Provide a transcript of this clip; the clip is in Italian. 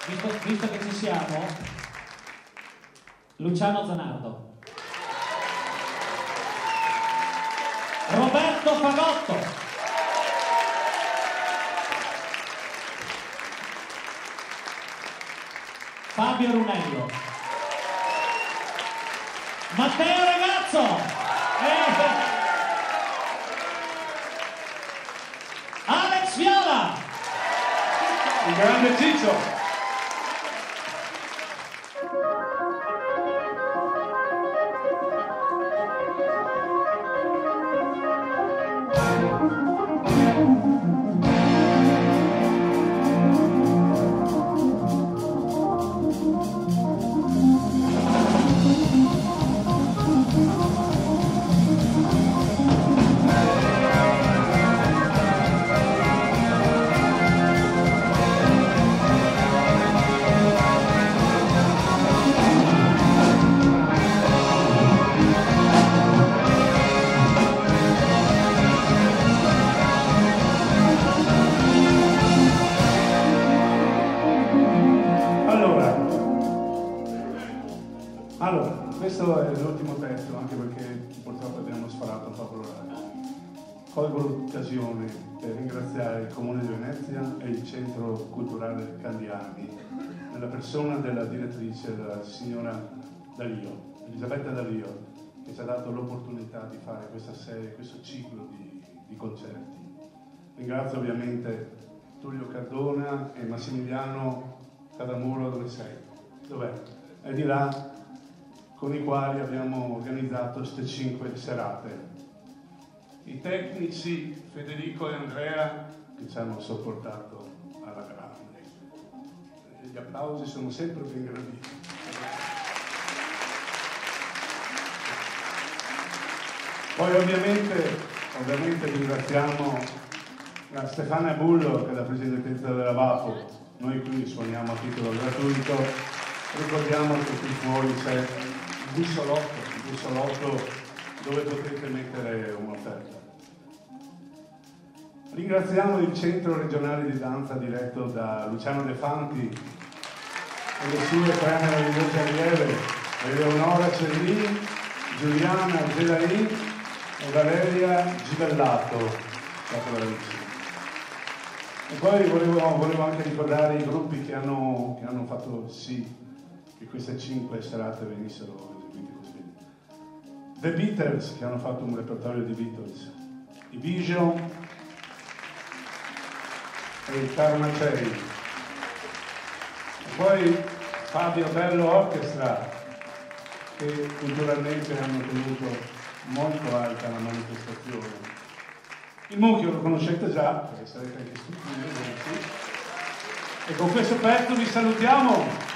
visto che ci siamo, Luciano Zanardo, Roberto Fagotto, Fabio Runello, Matteo Ragazzo, Alex Viola, il grande Ciccio. Allora, questo è l'ultimo pezzo, anche perché purtroppo abbiamo sparato a favorare. Colgo l'occasione per ringraziare il Comune di Venezia e il Centro Culturale Candiani, nella persona della direttrice, la signora D'Alio, Elisabetta D'Alio, che ci ha dato l'opportunità di fare questa serie, questo ciclo di concerti. Ringrazio ovviamente Tullio Cardona e Massimiliano Cadamuro. Dove sei? Dov'è? È di là, con i quali abbiamo organizzato queste 5 serate. I tecnici Federico e Andrea che ci hanno sopportato alla grande. Gli applausi sono sempre ben graditi. Poi ovviamente ringraziamo la Stefania Bullo, che è la presidentessa della VAPO. Noi qui suoniamo a titolo gratuito. Ricordiamo che qui fuori c'è il bussolotto dove potete mettere un'offerta. Ringraziamo il Centro Regionale di Danza diretto da Luciano De Fanti e le sue 3 meravigliose allieve, Eleonora Cellini, Giuliana Gelani e Valeria Gibellato, stata bravissima. E poi volevo anche ricordare i gruppi che hanno fatto sì che queste 5 serate venissero eseguite così. The Beatles, che hanno fatto un repertorio di Beatles, i Vision e il Carmacei. E poi Fabio Bello Orchestra, che culturalmente hanno tenuto molto alta la manifestazione. Il Mucchio lo conoscete già, perché sarete anche stupidi. E con questo pezzo vi salutiamo.